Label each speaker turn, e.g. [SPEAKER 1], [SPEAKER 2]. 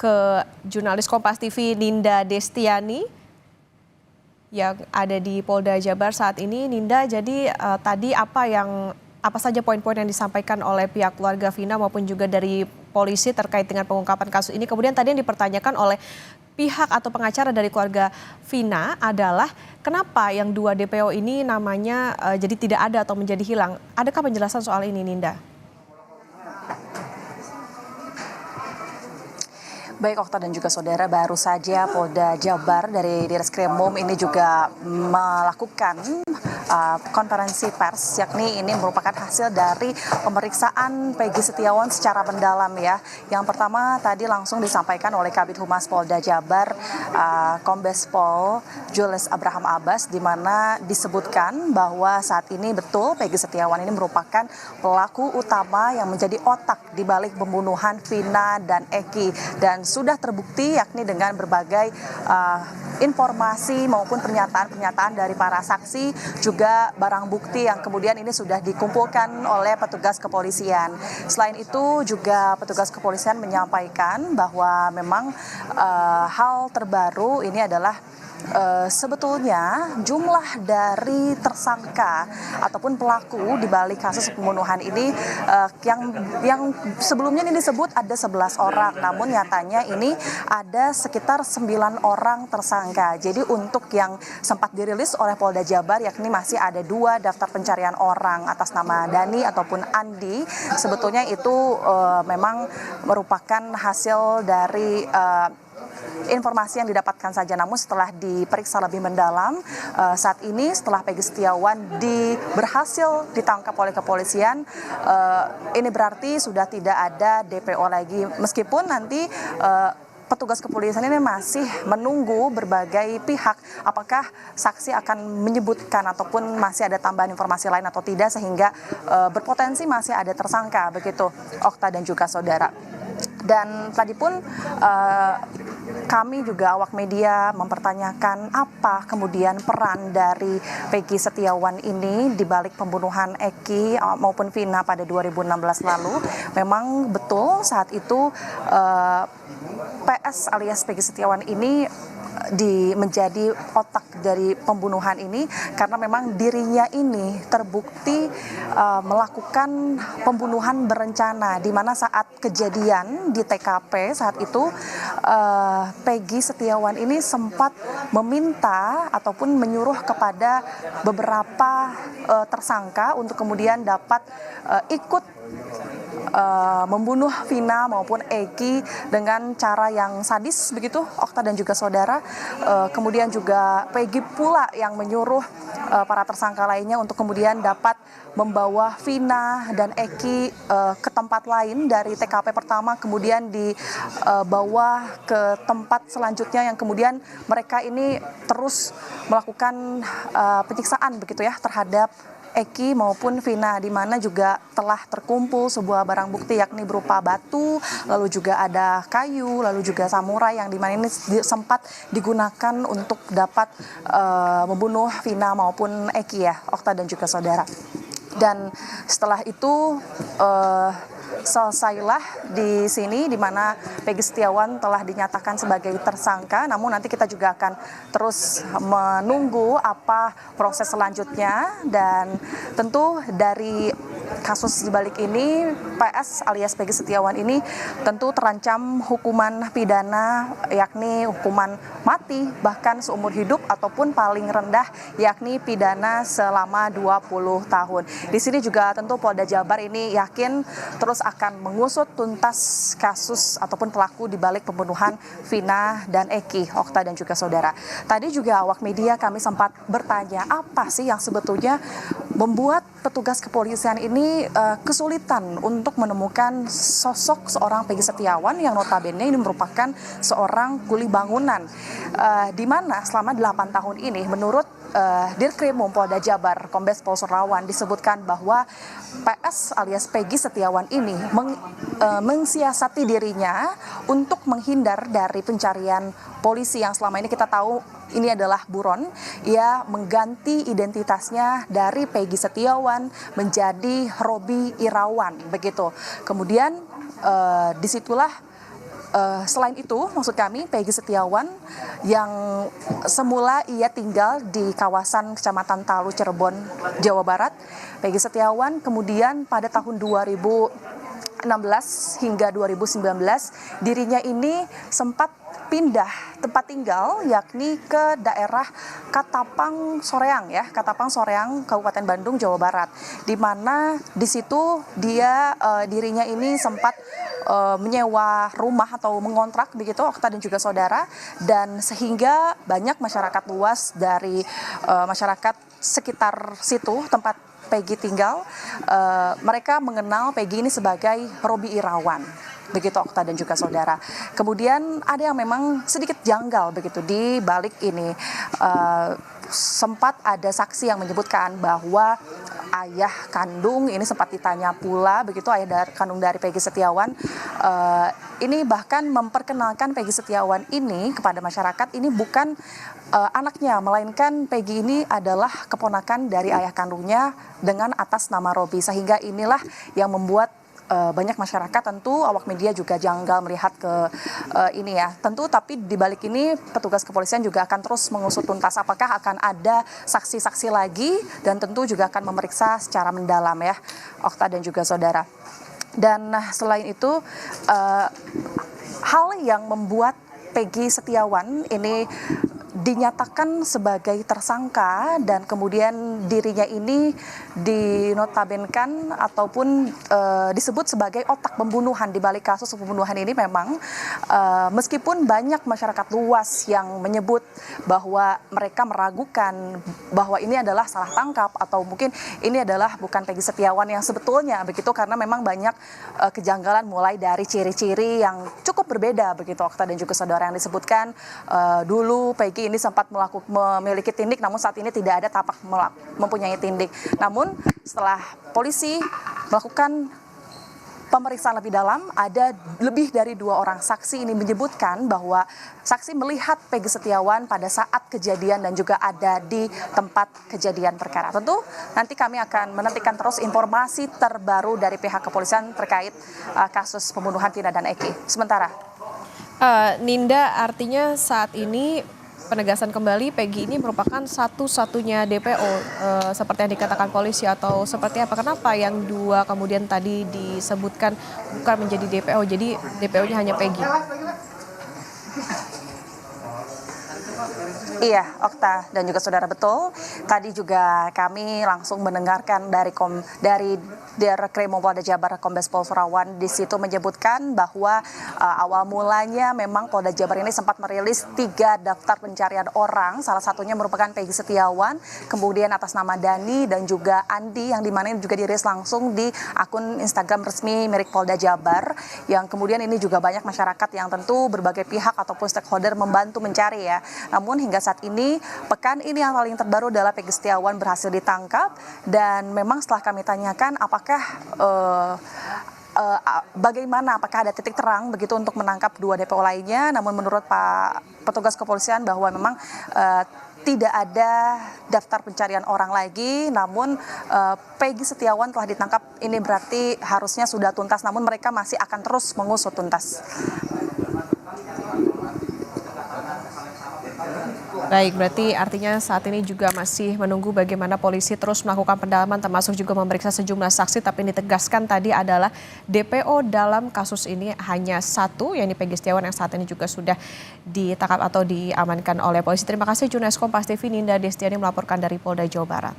[SPEAKER 1] ke jurnalis Kompas TV Ninda Destiani yang ada di Polda Jabar saat ini. Ninda, jadi tadi apa saja poin-poin yang disampaikan oleh pihak keluarga Vina maupun juga dari polisi terkait dengan pengungkapan kasus ini. Kemudian tadi yang dipertanyakan oleh pihak atau pengacara dari keluarga Vina adalah kenapa yang 2 DPO ini namanya jadi tidak ada atau menjadi hilang. Adakah penjelasan soal ini, Ninda?
[SPEAKER 2] Baik Okta dan juga saudara, baru saja Polda Jabar dari Direskrimum ini juga melakukan konferensi pers, yakni ini merupakan hasil dari pemeriksaan Peggy Setiawan secara mendalam ya. Yang pertama tadi langsung disampaikan oleh Kabid Humas Polda Jabar, Kombes Pol Julius Abraham Abbas, di mana disebutkan bahwa saat ini betul Peggy Setiawan ini merupakan pelaku utama yang menjadi otak di balik pembunuhan Vina dan Eki, dan sudah terbukti yakni dengan berbagai informasi maupun pernyataan-pernyataan dari para saksi, juga barang bukti yang kemudian ini sudah dikumpulkan oleh petugas kepolisian. Selain itu juga petugas kepolisian menyampaikan bahwa memang hal terbaru ini adalah sebetulnya jumlah dari tersangka ataupun pelaku di balik kasus pembunuhan ini yang sebelumnya ini disebut ada 11 orang, namun nyatanya ini ada sekitar 9 orang tersangka. Jadi untuk yang sempat dirilis oleh Polda Jabar, yakni masih ada 2 daftar pencarian orang atas nama Dani ataupun Andi, sebetulnya itu memang merupakan hasil dari informasi yang didapatkan saja. Namun setelah diperiksa lebih mendalam, saat ini setelah Peggy Setiawan berhasil ditangkap oleh kepolisian, ini berarti sudah tidak ada DPO lagi. Meskipun nanti petugas kepolisian ini masih menunggu berbagai pihak apakah saksi akan menyebutkan ataupun masih ada tambahan informasi lain atau tidak, sehingga berpotensi masih ada tersangka, begitu Okta dan juga saudara. Dan tadi pun kami juga awak media mempertanyakan apa kemudian peran dari Peggy Setiawan ini di balik pembunuhan Eki maupun Vina pada 2016 lalu. Memang betul saat itu PS alias Peggy Setiawan ini menjadi otak dari pembunuhan ini karena memang dirinya ini terbukti melakukan pembunuhan berencana, di mana saat kejadian di TKP saat itu Peggy Setiawan ini sempat meminta ataupun menyuruh kepada beberapa tersangka untuk kemudian dapat ikut membunuh Vina maupun Eki dengan cara yang sadis, begitu Okta dan juga saudara. Kemudian juga Peggy pula yang menyuruh para tersangka lainnya untuk kemudian dapat membawa Vina dan Eki ke tempat lain dari TKP pertama, kemudian dibawa ke tempat selanjutnya yang kemudian mereka ini terus melakukan penyiksaan, begitu ya, terhadap Eki maupun Vina, di mana juga telah terkumpul sebuah barang bukti yakni berupa batu, lalu juga ada kayu, lalu juga samurai yang dimana ini sempat digunakan untuk dapat membunuh Vina maupun Eki ya, Okta dan juga saudara. Dan setelah itu selesailah di sini, di mana Peggy Setiawan telah dinyatakan sebagai tersangka. Namun nanti kita juga akan terus menunggu apa proses selanjutnya, dan tentu dari kasus dibalik ini PS alias Peggy Setiawan ini tentu terancam hukuman pidana, yakni hukuman mati bahkan seumur hidup ataupun paling rendah yakni pidana selama 20 tahun. Di sini juga tentu Polda Jabar ini yakin terus akan mengusut tuntas kasus ataupun pelaku di balik pembunuhan Vina dan Eki, Okta dan juga saudara. Tadi juga awak media kami sempat bertanya apa sih yang sebetulnya membuat petugas kepolisian ini kesulitan untuk menemukan sosok seorang Peggy Setiawan yang notabene ini merupakan seorang kuli bangunan, di mana selama 8 tahun ini menurut Dirkrimum Polda Jabar Kombes Pol Surlawan disebutkan bahwa PS alias Peggy Setiawan ini mensiasati dirinya untuk menghindar dari pencarian polisi yang selama ini kita tahu ini adalah buron. Ia mengganti identitasnya dari Peggy Setiawan menjadi Robi Irawan, begitu. Kemudian disitulah selain itu, maksud kami Peggy Setiawan yang semula ia tinggal di kawasan Kecamatan Talu, Cirebon, Jawa Barat. Peggy Setiawan kemudian pada tahun 2016 hingga 2019 dirinya ini sempat pindah tempat tinggal yakni ke daerah Katapang Soreang ya, Katapang Soreang, Kabupaten Bandung, Jawa Barat, di mana di situ dirinya ini sempat menyewa rumah atau mengontrak begitu Okta dan juga saudara, dan sehingga banyak masyarakat luas dari masyarakat sekitar situ tempat Peggy tinggal, mereka mengenal Peggy ini sebagai Robi Irawan. Begitu Okta dan juga saudara. Kemudian ada yang memang sedikit janggal begitu di balik ini. Sempat ada saksi yang menyebutkan bahwa ayah kandung ini sempat ditanya pula begitu, kandung dari Peggy Setiawan ini bahkan memperkenalkan Peggy Setiawan ini kepada masyarakat ini bukan anaknya, melainkan Peggy ini adalah keponakan dari ayah kandungnya dengan atas nama Robi, sehingga inilah yang membuat banyak masyarakat, tentu awak media juga janggal melihat ke ini ya. Tentu tapi di balik ini petugas kepolisian juga akan terus mengusut tuntas apakah akan ada saksi-saksi lagi, dan tentu juga akan memeriksa secara mendalam ya, Okta dan juga saudara. Dan selain itu hal yang membuat Peggy Setiawan ini dinyatakan sebagai tersangka dan kemudian dirinya ini dinotabenkan ataupun disebut sebagai otak pembunuhan di balik kasus pembunuhan ini, memang meskipun banyak masyarakat luas yang menyebut bahwa mereka meragukan bahwa ini adalah salah tangkap atau mungkin ini adalah bukan Peggy Setiawan yang sebetulnya begitu, karena memang banyak kejanggalan mulai dari ciri-ciri yang cukup berbeda begitu Okta dan juga saudara, yang disebutkan dulu Peggy ini sempat memiliki tindik, namun saat ini tidak ada tapak mempunyai tindik. Namun setelah polisi melakukan pemeriksaan lebih dalam, ada lebih dari 2 orang saksi ini menyebutkan bahwa saksi melihat Peggy Setiawan pada saat kejadian dan juga ada di tempat kejadian perkara. Tentu nanti kami akan menantikan terus informasi terbaru dari pihak kepolisian terkait kasus pembunuhan Vina dan Eki. Sementara
[SPEAKER 1] Ninda, artinya saat ini penegasan kembali Peggy ini merupakan satu-satunya DPO seperti yang dikatakan polisi, atau seperti apa? Kenapa yang 2 kemudian tadi disebutkan bukan menjadi DPO, jadi DPO-nya hanya Peggy?
[SPEAKER 2] Iya, Okta dan juga saudara, betul. Tadi juga kami langsung mendengarkan dari Direktorat Polda Jabar Kombes Pol Surawan, di situ menyebutkan bahwa awal mulanya memang Polda Jabar ini sempat merilis 3 daftar pencarian orang, salah satunya merupakan Peggy Setiawan, kemudian atas nama Dani dan juga Andi, yang dimana ini juga dirilis langsung di akun Instagram resmi milik Polda Jabar, yang kemudian ini juga banyak masyarakat yang tentu berbagai pihak ataupun stakeholder membantu mencari ya. Namun hingga saat ini, pekan ini yang paling terbaru adalah Peggy Setiawan berhasil ditangkap, dan memang setelah kami tanyakan apakah bagaimana, apakah ada titik terang begitu untuk menangkap 2 DPO lainnya, namun menurut Pak petugas kepolisian bahwa memang tidak ada daftar pencarian orang lagi, namun Peggy Setiawan telah ditangkap, ini berarti harusnya sudah tuntas, namun mereka masih akan terus mengusut tuntas.
[SPEAKER 1] Baik, berarti artinya saat ini juga masih menunggu bagaimana polisi terus melakukan pendalaman termasuk juga memeriksa sejumlah saksi, tapi yang ditegaskan tadi adalah DPO dalam kasus ini hanya 1, yakni Peggy Setiawan yang saat ini juga sudah ditangkap atau diamankan oleh polisi. Terima kasih jurnalis Kompas TV Ninda Destiani melaporkan dari Polda Jawa Barat.